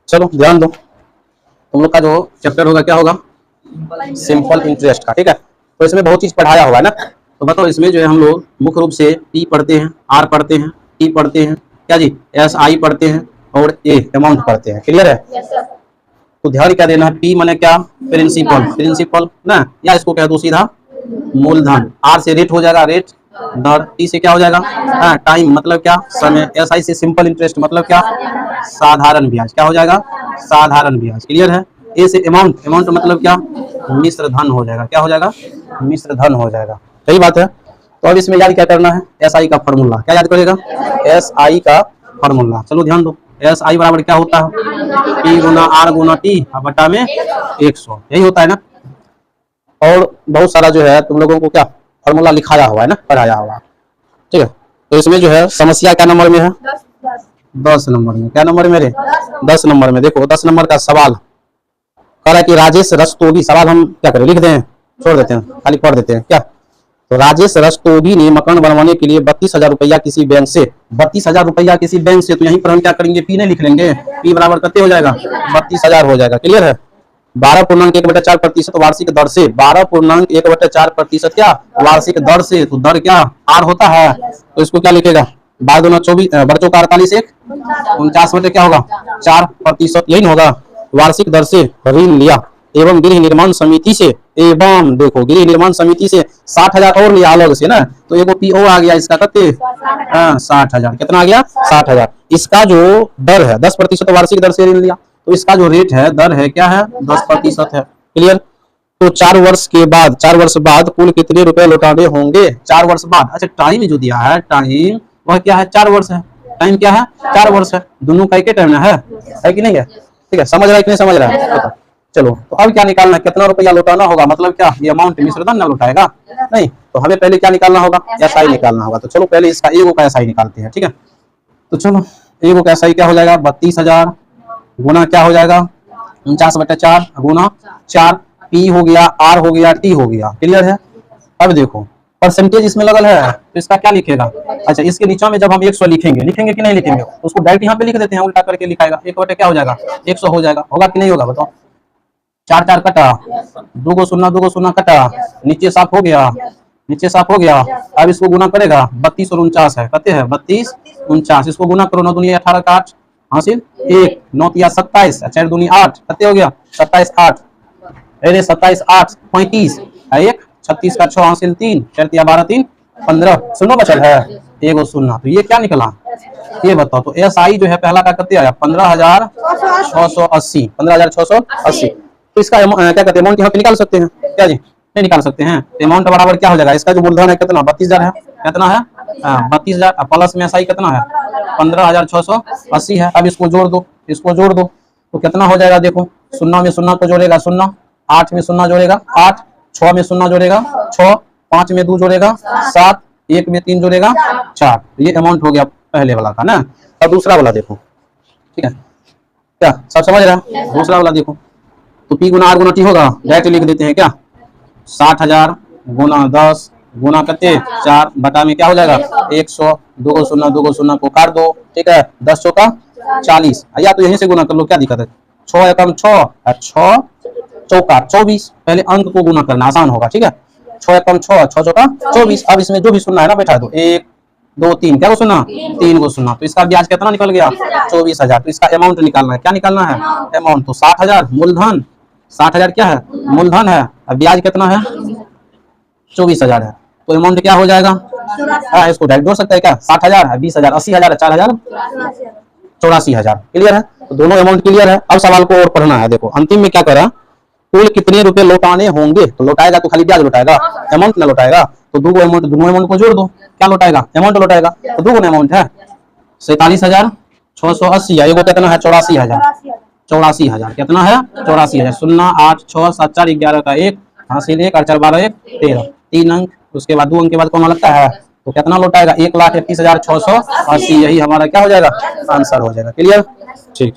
चलो ध्यान दो, तुम लोग का जो चैप्टर होगा क्या होगा, सिंपल इंटरेस्ट का। ठीक है, तो इसमें बहुत चीज पढ़ाया हुआ है ना। तो बताओ इसमें जो है हम लोग मुख्य रूप से पी पढ़ते हैं, आर पढ़ते हैं, टी पढ़ते हैं, क्या जी, एस आई पढ़ते हैं और ए अमाउंट पढ़ते हैं। क्लियर है? तो ध्यान क्या देना है, पी माने क्या, प्रिंसिपल, प्रिंसिपल ना, या इसको कह दो सीधा मूलधन। आर से रेट हो जाएगा, रेट दर। टी से क्या हो जाएगा, टाइम मतलब क्या, समय। एस आई से सिंपल इंटरेस्ट मतलब क्या, साधारण ब्याज। क्या हो जाएगा, साधारण ब्याज। क्लियर है? ए से अमाउंट, अमाउंट मतलब क्या, मिश्र धन हो जाएगा। क्या हो जाएगा, मिश्र धन हो जाएगा। सही बात है। तो अब इसमें याद क्या करना है, एस आई का फॉर्मूला। क्या याद करेगा, एस आई का फॉर्मूला। चलो ध्यान दो, एस आई बराबर क्या होता है, पी गुना आर गुना टी बटा में 100। यही होता है ना। और बहुत सारा जो है तुम लोगों को क्या फॉर्मूला लिखाया हुआ है ना, पढ़ाया हुआ। ठीक है, तो इसमें जो है समस्या क्या नंबर में है, 10 नंबर में। क्या नंबर मेरे, 10 नंबर में। देखो 10 नंबर का सवाल कह रहा है कि राजेश रस्तोगी, सवाल हम क्या करें, लिख दें, छोड़ देते हैं, खाली पढ़ देते हैं क्या। तो राजेश रस्तोगी ने मकान बनवाने के लिए 32,000 रुपया किसी बैंक से, 32,000 रुपया किसी बैंक से। तो यहीं पर हम क्या करेंगे, पी नहीं लिख लेंगे, पी बराबर कितने हो जाएगा, 32,000 हो जाएगा। क्लियर है? 12.1/4% वार्षिक दर से, 12.1/4% क्या, वार्षिक दर से। तो दर क्या, आर होता है, तो इसको क्या लिखेगा, 12×24 बच्चों का 48 1 49 बटे क्या होगा 4%, यही नहीं होगा। वार्षिक दर से ऋण लिया एवं गृह निर्माण समिति से, एवं देखो गृह निर्माण समिति से 60,000 और लिया अलग से ना, तो एगो पीओ आ गया इसका कितने, 60,000। कितना आ गया, 60,000। इसका जो दर है 10% वार्षिक दर से ऋण लिया, तो इसका जो रेट है, दर है क्या है, 10% है। क्लियर? तो 4 वर्ष के बाद, 4 वर्ष बाद कुल कितने रुपए लौटाने होंगे, 4 वर्ष बाद। अच्छा टाइम जो दिया है, टाइम वह क्या है, 4 वर्ष है। टाइम क्या है, 4 वर्ष है। दोनों का एक ही टाइम है कि नहीं है? ठीक है, समझ रहा है कि नहीं समझ रहा है? चलो तो अब क्या निकालना है, कितना रुपया लौटाना होगा, मतलब क्या, ये अमाउंट मिश्रधन ना लौटाएगा नहीं, तो हमें पहले क्या निकालना होगा, एस आई निकालना होगा। तो चलो पहले इसका एगो का एस आई निकालते हैं। ठीक है, तो चलो एगो का एस आई क्या हो जाएगा, 32,000 गुना क्या हो जाएगा, 49/4 गुना 4, पी हो गया, आर हो गया, टी हो गया। क्लियर है? अब देखो परसेंटेज इसमें लगल है, तो इसका क्या लिखेगा। अच्छा इसके नीचे में जब हम 100 लिखेंगे, लिखेंगे कि नहीं लिखेंगे, तो उसको डायरेक्ट यहाँ पे लिख देते हैं, उल्टा करके लिखाएगा, 1 बटे क्या हो जाएगा 100 हो जाएगा। होगा कि नहीं होगा बताओ, 4 4 कटा, 2 को 0 कटा, नीचे साफ हो गया, नीचे साफ हो गया। अब इसको गुना करेगा, 32 और 49 है, कहते हैं 32 49, इसको गुना करो, 9 दूनी 18 का 8 हासिल 1, 9 तिया 27, 4 दूनी 8, कितने हो गया 27 8, अरे 27 8 35 1, 36 का 6 हासिल 3, 4 तिया 12 3 15, सुनो बचल है एगो सुनना। तो ये क्या निकला, ये बताओ। तो एस आई जो है पहला का कितने आया, 15,680, 15,680। तो इसका क्या कहते हैं, अमाउंट यहाँ पे निकाल सकते हैं क्या जी, नहीं निकाल सकते हैं। तो अमाउंट बराबर क्या हो जाएगा, इसका जो मूलधन है कितना, 32,000 है, कितना है 32,000, प्लस में एस आई कितना है 15,680 है। अब इसको जोड़ दो, इसको जोड़ दो, तो कितना हो जाएगा, देखो 0 में 0 को जोड़ेगा 0, 8 में 0 जोड़ेगा 8, 6 में 0 जोड़ेगा 6, 5 में 2 जोड़ेगा 7, 1 में 3 जोड़ेगा 4। ये अमाउंट हो गया पहले वाला का ना। अब दूसरा वाला देखो, ठीक है, क्या सब समझ रहा है। दूसरा वाला देखो, तो पी गुना आर गुना टी होगा, डायरेक्ट लिख देते हैं क्या, 60,000 गुना 10 गुना करते 4 बटा में क्या हो जाएगा 100, 2 को 0 2 को 0 को काट दो। ठीक है, 10 चौका 40, या तो यहीं से गुना कर लो, क्या दिक्कत है, 6 एकम 6, 6 चौका 24, पहले अंक को गुना करना आसान होगा। ठीक है, 6 एकम 6, 6 चौका 24। अब इसमें जो भी सुनना है ना बैठा दो, 1 2 3, क्या को सुना 3 को सुना। तो इसका ब्याज कितना निकल गया 24,000। तो इसका अमाउंट निकालना है, क्या निकालना है अमाउंट। तो 60,000 मूलधन, 60,000 क्या है मूलधन है, अब ब्याज कितना है 24,000 है। तो अमाउंट क्या हो जाएगा, इसको डायरेक्ट जोड़ सकता है क्या, 60,000 20,000 80,000 4,000 84,000। क्लियर है? तो दोनों अमाउंट क्लियर है। अब सवाल को और पढ़ना है। देखो अंतिम में क्या करा, कुल कितने रुपए लौटाने होंगे, तो लौटाएगा तो खाली ब्याज लौटाएगा, अमाउंट ना लौटाएगा। तो दोनों अमाउंट को जोड़ दो, क्या लौटाएगा अमाउंट लौटाएगा। तो दोनों अमाउंट है 47,680, एगो कितना है 84,000, 84,000 कितना है 84,000। 0 8 6 7 4 11 का 1 हासिल 1 और 4 12 1 13, 3 अंक, उसके बाद 2 अंक के बाद कौन लगता है, तो कितना लौटाएगा 1,31,680। यही हमारा क्या हो जाएगा आंसर हो जाएगा। क्लियर? ठीक।